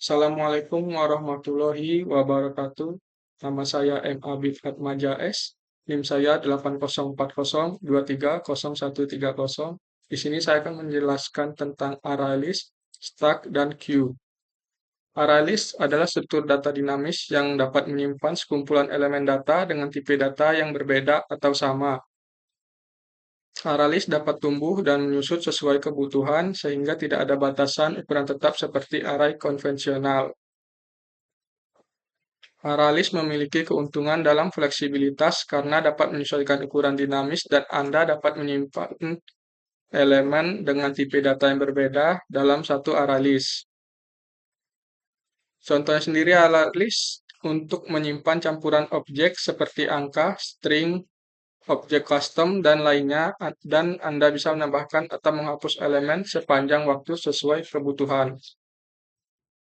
Assalamualaikum warahmatullahi wabarakatuh. Nama saya M. Abid Fatmaja S. NIM saya 80402301300. Di sini saya akan menjelaskan tentang array list, stack, dan queue. Array list adalah struktur data dinamis yang dapat menyimpan sekumpulan elemen data dengan tipe data yang berbeda atau sama. Array list dapat tumbuh dan menyusut sesuai kebutuhan sehingga tidak ada batasan ukuran tetap seperti array konvensional. Aralis memiliki keuntungan dalam fleksibilitas karena dapat menyesuaikan ukuran dinamis dan Anda dapat menyimpan elemen dengan tipe data yang berbeda dalam satu aralis. Contohnya sendiri aralis untuk menyimpan campuran objek seperti angka, string, objek custom, dan lainnya, dan Anda bisa menambahkan atau menghapus elemen sepanjang waktu sesuai kebutuhan.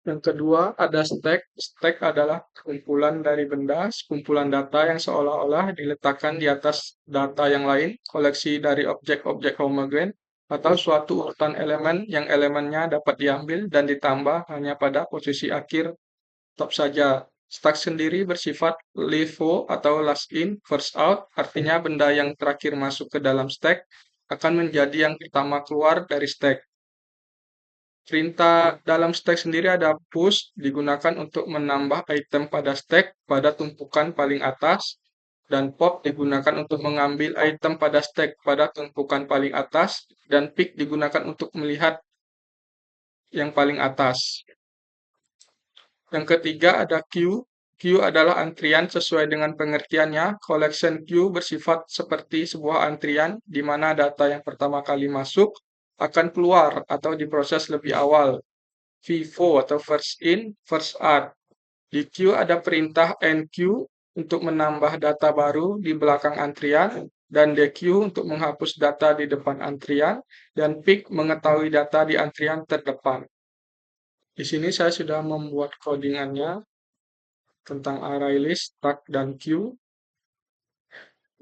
Yang kedua, ada stack. Stack adalah kumpulan dari benda, kumpulan data yang seolah-olah diletakkan di atas data yang lain, koleksi dari objek-objek homogen, atau suatu urutan elemen yang elemennya dapat diambil dan ditambah hanya pada posisi akhir top saja. Stack sendiri bersifat LIFO atau last in, first out, artinya benda yang terakhir masuk ke dalam stack akan menjadi yang pertama keluar dari stack. Perintah dalam stack sendiri ada push, digunakan untuk menambah item pada stack pada tumpukan paling atas, dan pop digunakan untuk mengambil item pada stack pada tumpukan paling atas, dan pick digunakan untuk melihat yang paling atas. Yang ketiga ada queue. Queue adalah antrian sesuai dengan pengertiannya. Collection queue bersifat seperti sebuah antrian di mana data yang pertama kali masuk akan keluar atau diproses lebih awal. FIFO atau first in, first out. Di queue ada perintah enqueue untuk menambah data baru di belakang antrian, dan dequeue untuk menghapus data di depan antrian, dan pick mengetahui data di antrian terdepan. Di sini saya sudah membuat codingannya tentang array list, stack, dan queue.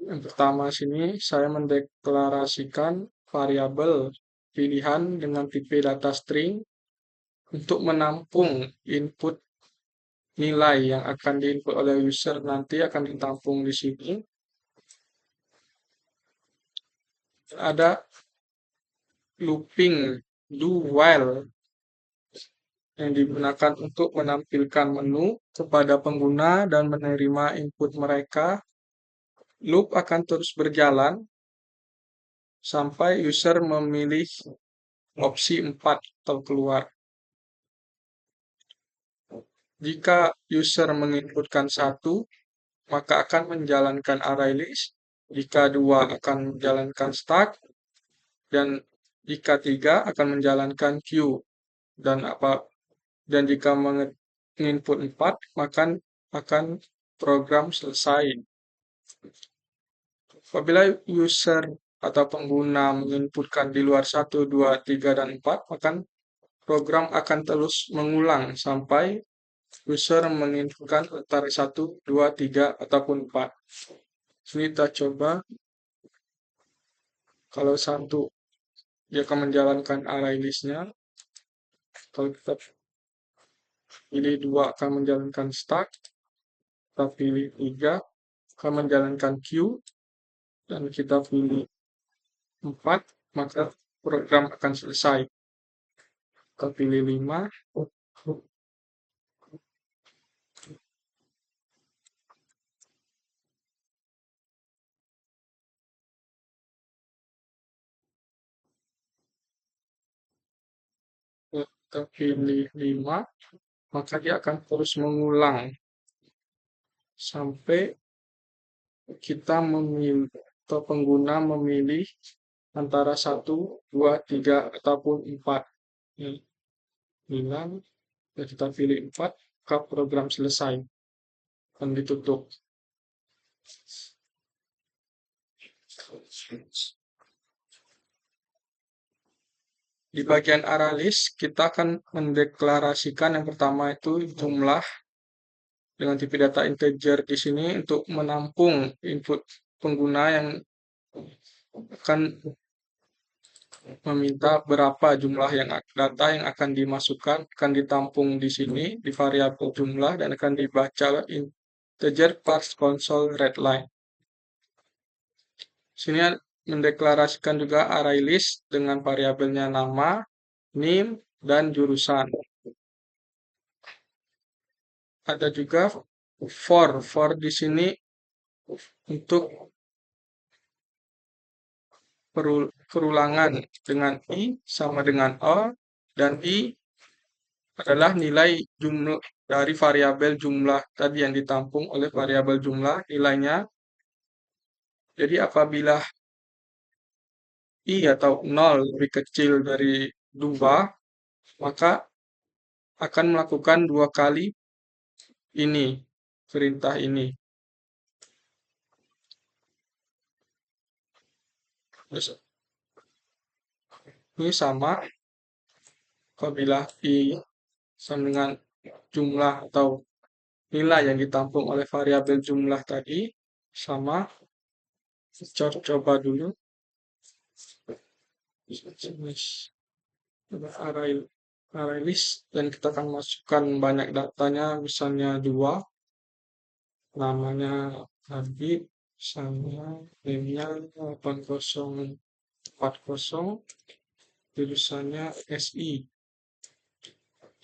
Yang pertama sini saya mendeklarasikan variabel pilihan dengan tipe data string untuk menampung input nilai yang akan diinput oleh user nanti akan ditampung di sini. Ada looping do while yang digunakan untuk menampilkan menu kepada pengguna dan menerima input mereka. Loop akan terus berjalan sampai user memilih opsi 4 atau keluar. Jika user menginputkan 1, maka akan menjalankan array list. Jika 2 akan menjalankan stack, dan jika 3 akan menjalankan queue. Dan jika menginput 4, maka akan program selesai. Apabila user atau pengguna menginputkan di luar 1, 2, 3, dan 4, maka program akan terus mengulang sampai user menginputkan antara 1, 2, 3, ataupun 4. Sini kita coba. Kalau 1, dia akan menjalankan array list-nya. Kalau kita pilih 2 akan menjalankan stack. Kita pilih 3 akan menjalankan queue. Dan kita pilih 4, maka program akan selesai. Kita pilih 5. Kita pilih 5, maka dia akan terus mengulang sampai kita memilih atau pengguna memilih antara 1, 2, 3, ataupun 4. Bilang, ya kita pilih 4, maka program selesai dan ditutup. Di bagian array list, kita akan mendeklarasikan yang pertama itu jumlah dengan tipe data integer di sini untuk menampung input pengguna yang akan meminta berapa jumlah data yang akan dimasukkan, akan ditampung di sini di variabel jumlah dan akan dibaca integer parse console readline. Sini mendeklarasikan juga array list dengan variabelnya nama, name, dan jurusan. Ada juga for di sini untuk perulangan dengan i sama dengan o, dan i adalah nilai jumlah dari variabel jumlah tadi yang ditampung oleh variabel jumlah nilainya. Jadi apabila i atau 0 lebih kecil dari 2, maka akan melakukan 2 kali ini, perintah ini. Terus ini sama apabila i sama dengan jumlah atau nilai yang ditampung oleh variabel jumlah tadi sama. Coba dulu array list dan kita akan masukkan banyak datanya, misalnya 2, namanya Habib, misalnya name-nya 8040, jurusannya SI.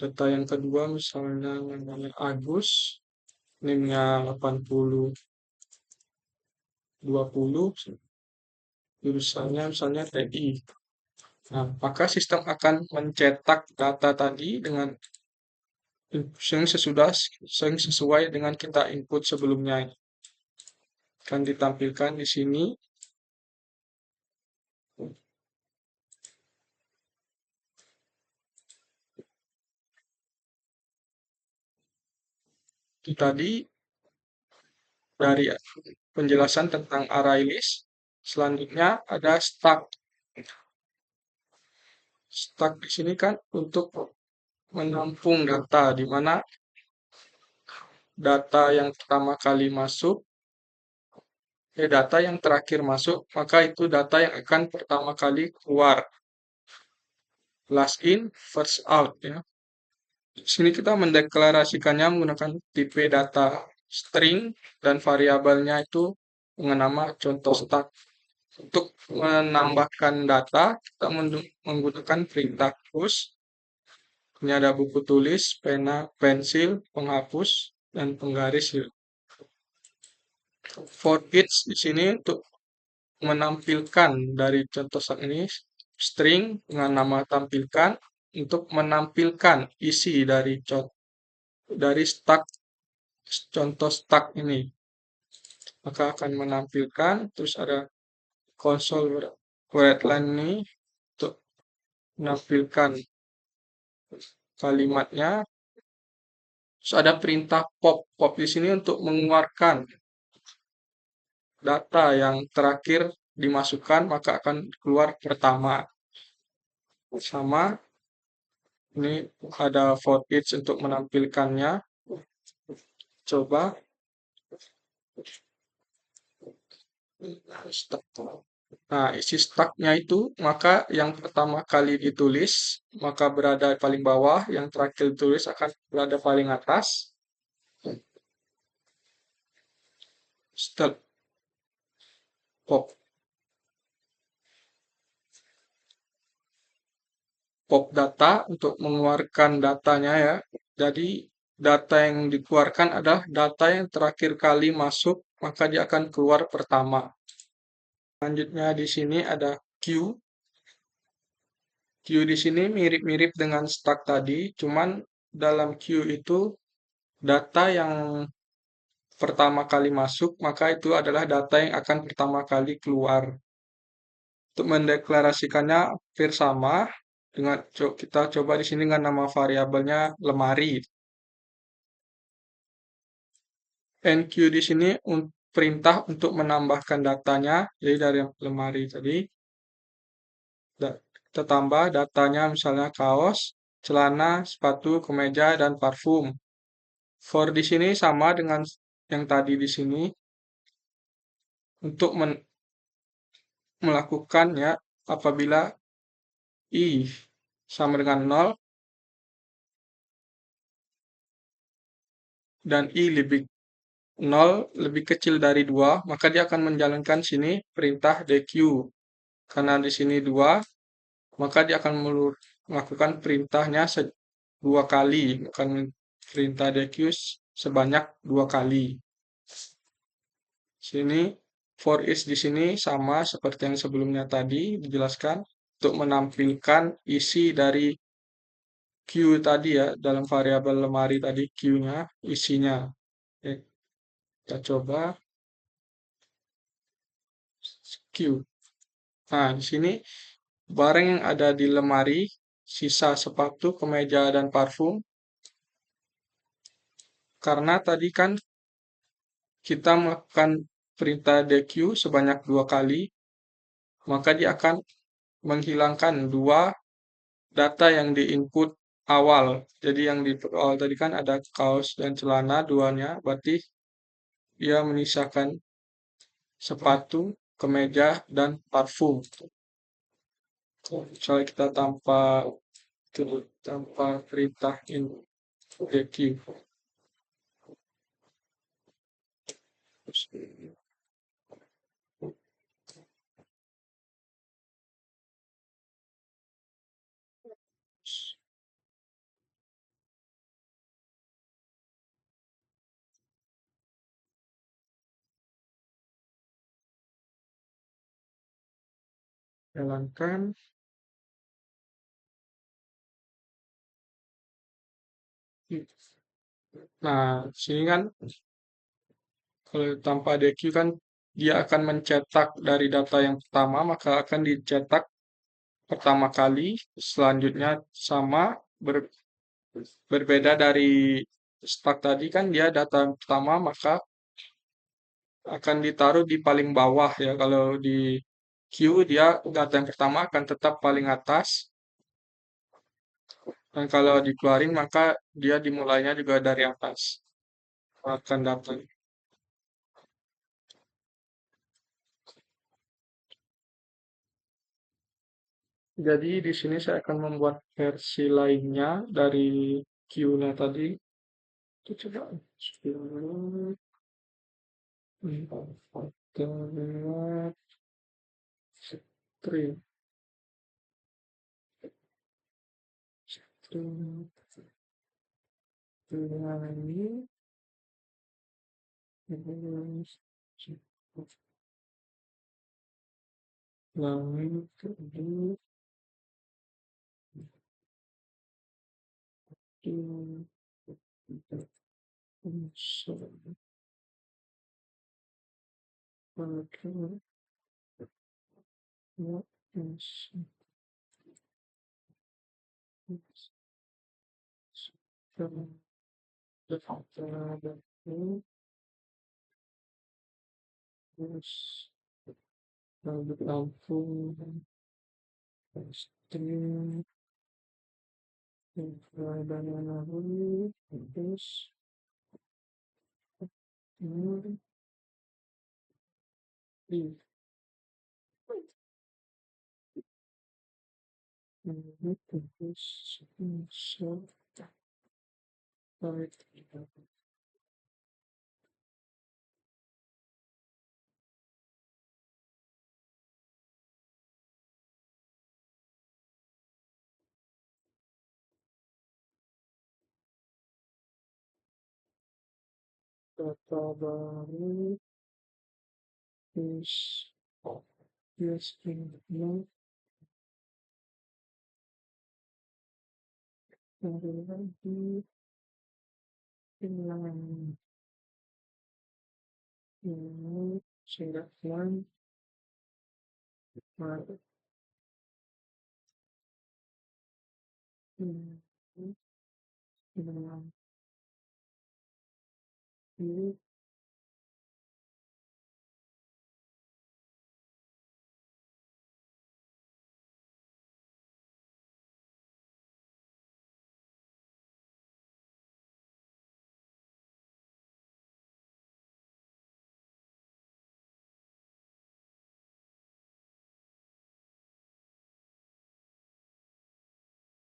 Data yang kedua misalnya namanya Agus, name-nya 8020, jurusannya misalnya TI. Nah, maka sistem akan mencetak data tadi dengan yang sesuai dengan kita input sebelumnya. Akan ditampilkan di sini. Itu tadi dari penjelasan tentang array list. Selanjutnya ada stack. Stack di sini kan untuk menampung data, di mana data yang pertama kali masuk, data yang terakhir masuk, maka itu data yang akan pertama kali keluar. Last in, first out, ya. Di sini kita mendeklarasikannya menggunakan tipe data string dan variabelnya itu dengan nama contoh stack. Untuk menambahkan data, kita menggunakan perintah push. Ini ada buku tulis, pena, pensil, penghapus, dan penggaris. For each di sini untuk menampilkan dari contoh stack ini string dengan nama tampilkan untuk menampilkan isi dari stack contoh stack ini, maka akan menampilkan. Terus ada console readline ini untuk menampilkan kalimatnya. Terus ada perintah pop di sini untuk mengeluarkan data yang terakhir dimasukkan, maka akan keluar pertama. Sama ini ada for each untuk menampilkannya. Coba nah, isi stacknya itu, maka yang pertama kali ditulis maka berada paling bawah, yang terakhir ditulis akan berada paling atas. Setelah pop data untuk mengeluarkan datanya, ya. Jadi data yang dikeluarkan adalah data yang terakhir kali masuk, maka dia akan keluar pertama. Selanjutnya di sini ada queue. Queue di sini mirip-mirip dengan stack tadi, cuman dalam queue itu data yang pertama kali masuk, maka itu adalah data yang akan pertama kali keluar. Untuk mendeklarasikannya hampir sama dengan kita coba di sini dengan nama variabelnya lemari. Enq di sini perintah untuk menambahkan datanya, jadi dari lemari tadi kita tambah datanya, misalnya kaos, celana, sepatu, kemeja, dan parfum. For di sini sama dengan yang tadi di sini untuk melakukan, ya, apabila I sama dengan nol dan I lebih nol lebih kecil dari 2, maka dia akan menjalankan sini perintah DQ. Karena di sini 2, maka dia akan melakukan perintahnya dua kali, akan perintah DQ sebanyak 2 kali. Sini for each di sini sama seperti yang sebelumnya tadi dijelaskan untuk menampilkan isi dari Q tadi ya dalam variabel lemari tadi Q-nya isinya. Oke, kita coba Q. Nah, di sini barang yang ada di lemari, sisa sepatu, kemeja, dan parfum. Karena tadi kan kita melakukan perintah DQ sebanyak 2 kali, maka dia akan menghilangkan 2 data yang di-input awal. Jadi yang di input awal tadi kan ada kaos dan celana duanya, berarti dia menyisakan sepatu, kemeja, dan parfum. Misalnya kita tanpa perintah DQ. Jalankan. Nah, sini kan kalau tanpa DQ kan dia akan mencetak dari data yang pertama, maka akan dicetak pertama kali, selanjutnya sama berbeda dari start tadi kan dia data yang pertama, maka akan ditaruh di paling bawah ya. Kalau di Q dia data yang pertama akan tetap paling atas, dan kalau dikeluarin maka dia dimulainya juga dari atas. Akan data. Jadi di sini saya akan membuat versi lainnya dari Q-nya tadi. Itu coba string string ini lalu lampung string dan lalu terus ini terus insert right data baru is yes no lagi hilang ini sehingga hilang baru ini hilang ini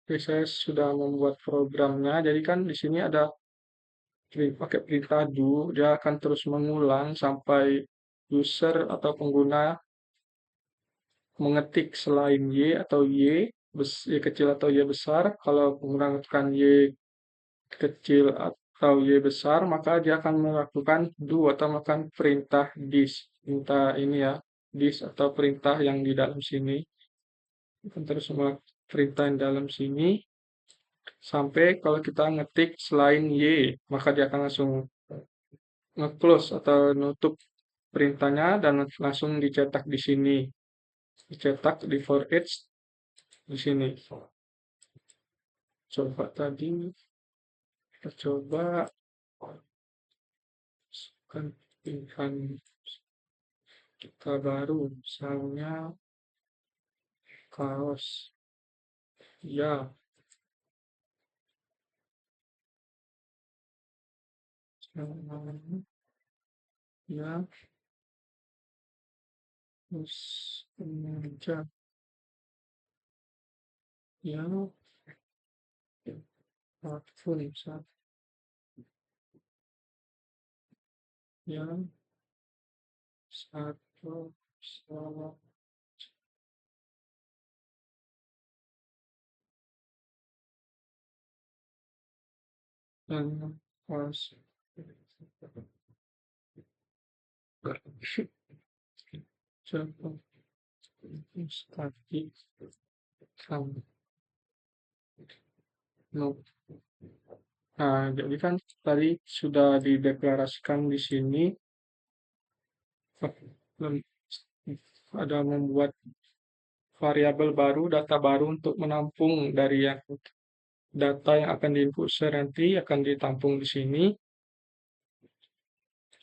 Oke, saya sudah membuat programnya. Jadi kan di sini ada pakai perintah do, dia akan terus mengulang sampai user atau pengguna mengetik selain y atau y kecil atau y besar. Kalau pengguna mengetikkan y kecil atau y besar, maka dia akan melakukan do atau melakukan perintah this. Perintah ini ya, this atau perintah yang di dalam sini. Akan terus melakukan perintah yang dalam sini sampai kalau kita ngetik selain y, maka dia akan langsung nge-close atau nutup perintahnya dan langsung dicetak di sini. Dicetak di for each di sini. Coba tadi kita coba kan pilihan kita baru misalnya kaos ya ya terus kemeja ya parfum ya satu salah dan pas coba kaki kamu. Nah, jadi kan tadi sudah dideklarasikan di sini ada membuat variabel baru, data baru untuk menampung dari yang data yang akan diinput user nanti akan ditampung di sini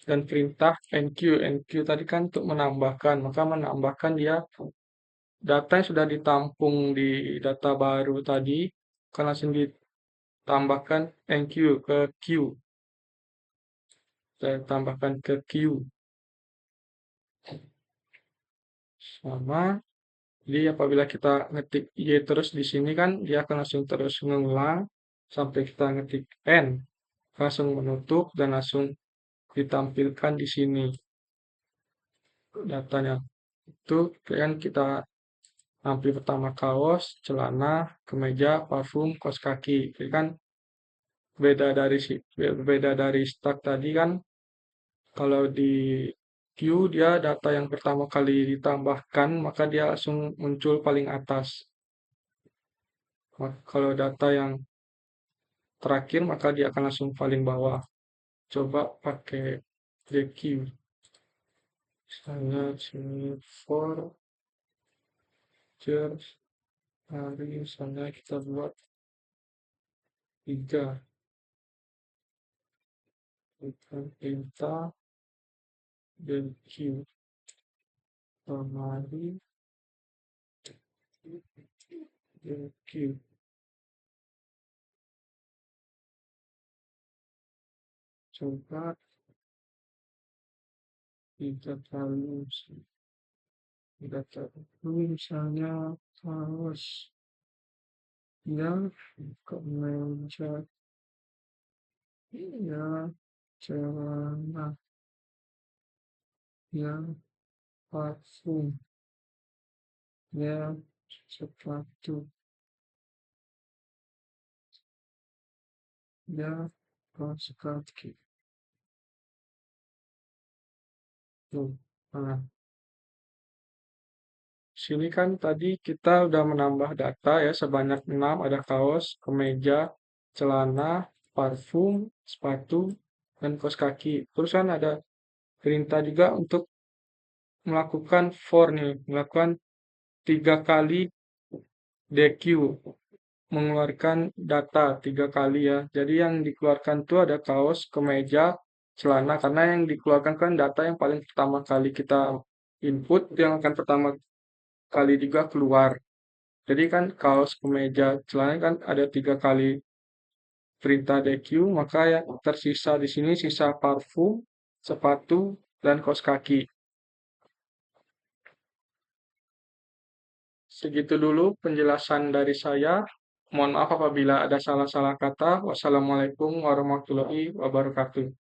dan perintah enq. Enq tadi kan untuk menambahkan, maka menambahkan dia data yang sudah ditampung di data baru tadi akan langsung ditambahkan enq ke queue. Saya tambahkan ke queue sama. Jadi apabila kita ngetik Y terus di sini kan dia akan langsung terus mengulang sampai kita ngetik N, langsung menutup dan langsung ditampilkan di sini datanya. Itu kan kita tampil pertama kaos, celana, kemeja, parfum, kaos kaki. Jadi kan beda dari start tadi kan kalau di queue dia data yang pertama kali ditambahkan maka dia langsung muncul paling atas. Kalau data yang terakhir maka dia akan langsung paling bawah. Coba pakai DQ. Misalnya sini for just hari misalnya kita buat 3 bukan perintah DQ lemari DQ. Coba kita taruh misalnya kaos yang kemeja ya celana yang parfum ya sepatu ya kaos kaki. Tuh. Nah, sini kan tadi kita udah menambah data ya sebanyak 6 ada kaos, kemeja, celana, parfum, sepatu, dan kaos kaki. Terus kan ada perintah juga untuk melakukan for nih, melakukan 3 kali DQ, mengeluarkan data 3 kali ya. Jadi yang dikeluarkan itu ada kaos, kemeja, celana, karena yang dikeluarkan kan data yang paling pertama kali kita input, yang akan pertama kali juga keluar. Jadi kan kaos, kemeja, celana kan ada 3 kali perintah DQ, maka yang tersisa di sini sisa parfum, sepatu, dan kaos kaki. Segitu dulu penjelasan dari saya. Mohon maaf apabila ada salah-salah kata. Wassalamualaikum warahmatullahi wabarakatuh.